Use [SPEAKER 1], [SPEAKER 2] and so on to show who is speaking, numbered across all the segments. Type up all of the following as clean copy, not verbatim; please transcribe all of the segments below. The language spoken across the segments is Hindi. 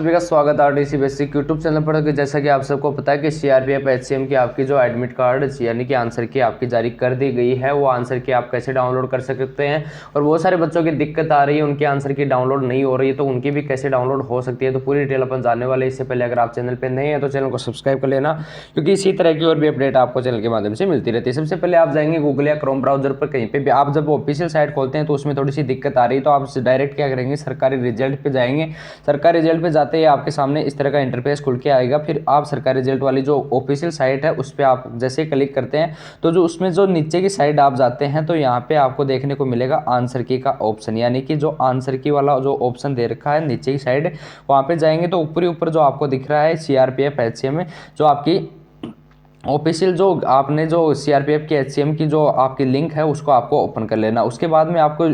[SPEAKER 1] सभी का स्वागत है आरटीसी बेसिक यूट्यूब चैनल पर। जैसा कि आप सबको पता है कि सीआरपीएफ एचसीएम की आपकी जो एडमिट कार्ड यानी कि आंसर की आपकी जारी कर दी गई है, वो आंसर की आप कैसे डाउनलोड कर सकते हैं। और बहुत सारे बच्चों की दिक्कत आ रही है, उनके आंसर की डाउनलोड नहीं हो रही है, तो उनकी भी कैसे डाउनलोड हो सकती है, तो पूरी डिटेल अपन जानने वाले। इससे पहले अगर आप चैनल पर नए हैं तो चैनल को सब्सक्राइब कर लेना, क्योंकि इसी तरह की और भी अपडेट आपको चैनल के माध्यम से मिलती रहती है। सबसे पहले आप जाएंगे गूगल या क्रोम ब्राउजर पर, कहीं पे भी आप जब ऑफिशियल साइट खोलते हैं तो उसमें थोड़ी सी दिक्कत आ रही है, तो आप डायरेक्ट क्या करेंगे, सरकारी रिजल्ट पे जाएंगे। सरकारी रिजल्ट पे जाते ही आपके सामने इस तरह का इंटरफेस खुल के आएगा। फिर आप सरकारी रिजल्ट वाली जो ऑफिशियल साइट है उस पर आप जैसे क्लिक करते हैं तो जो उसमें जो नीचे की साइड आप जाते हैं तो यहाँ पे आपको देखने को मिलेगा आंसर की का ऑप्शन, यानी कि जो आंसर की वाला जो ऑप्शन दे रखा है नीचे की साइड, वहाँ पे जाएंगे तो ऊपरी ऊपर जो आपको दिख रहा है सीआरपीएफ एचसीएम में जो आपकी ऑफिशियल जो आपने जो सीआरपीएफ की एचसीएम की जो आपकी लिंक है उसको आपको ओपन कर लेना। उसके बाद में आपको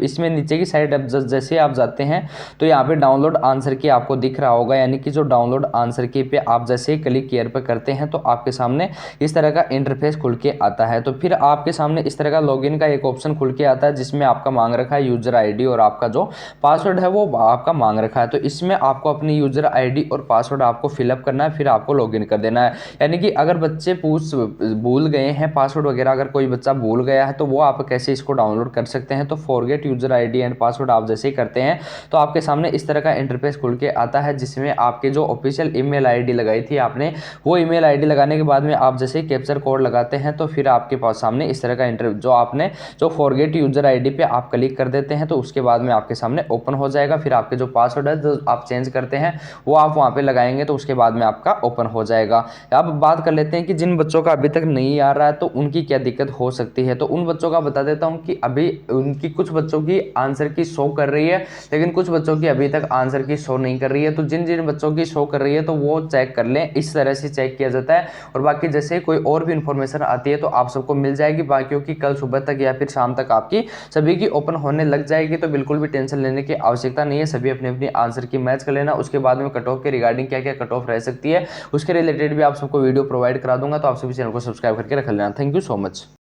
[SPEAKER 1] इसमें नीचे की साइड जैसे आप जाते हैं तो यहाँ पे डाउनलोड आंसर की आपको दिख रहा होगा, यानी कि जो डाउनलोड आंसर की पे आप जैसे ही क्लिक कियर पर करते हैं तो आपके सामने इस तरह का इंटरफेस खुल के आता है। तो फिर आपके सामने इस तरह का लॉगिन का एक ऑप्शन खुल के आता है, जिसमें आपका मांग रखा है यूजर आई और आपका जो पासवर्ड है वो आपका मांग रखा है। तो इसमें आपको अपनी यूजर आई और पासवर्ड आपको फिलअप करना है, फिर आपको लॉगिन कर देना है। यानी कि अगर बच्चे भूल गए हैं पासवर्ड वगैरह, अगर कोई बच्चा भूल गया है तो वो आप कैसे इसको डाउनलोड कर सकते हैं। तो forget user ID and password आप जैसे ही करते हैं तो आपके सामने इस तरह का इंटरफेस खुल के आता है, जिसमें आपके जो ऑफिशियल ईमेल आईडी लगाई थी आपने, वो ईमेल आईडी लगाने के बाद में आप जैसे ही कैप्चर कोड लगाते हैं तो फिर आपके पास सामने इस तरह का जो आपने जो फॉरगेट यूजर आईडी पे आप क्लिक कर देते हैं तो उसके बाद में आपके सामने ओपन हो जाएगा। फिर आपके जो पासवर्ड है जो आप चेंज करते हैं वो आप वहाँ पे लगाएंगे तो उसके बाद में आपका ओपन हो जाएगा। अब बात कर लेते हैं कि जिन बच्चों का अभी तक नहीं आ रहा है तो उनकी क्या दिक्कत हो सकती है। तो उन बच्चों का बता देता हूं कि अभी उनकी कुछ बच्चों की आंसर की शो कर रही है, लेकिन कुछ बच्चों की अभी तक आंसर की शो नहीं कर रही है। तो जिन जिन बच्चों की शो कर रही है तो वो चेक कर लें, इस तरह से चेक किया जाता है। और बाकी जैसे कोई और भी इंफॉर्मेशन आती है तो आप सबको मिल जाएगी, बाकियों की कल सुबह तक या फिर शाम तक आपकी सभी की ओपन होने लग जाएगी। तो बिल्कुल भी टेंशन लेने की आवश्यकता नहीं है, सभी अपनी अपनी आंसर की मैच कर लेना। उसके बाद में कट ऑफ के रिगार्डिंग क्या क्या कट ऑफ रह सकती है उसके रिलेटेड भी आप सबको वीडियो प्रोवाइड करा दूंगा, तो आप सभी चैनल को सब्सक्राइब करके रख लेना। Thank you so much.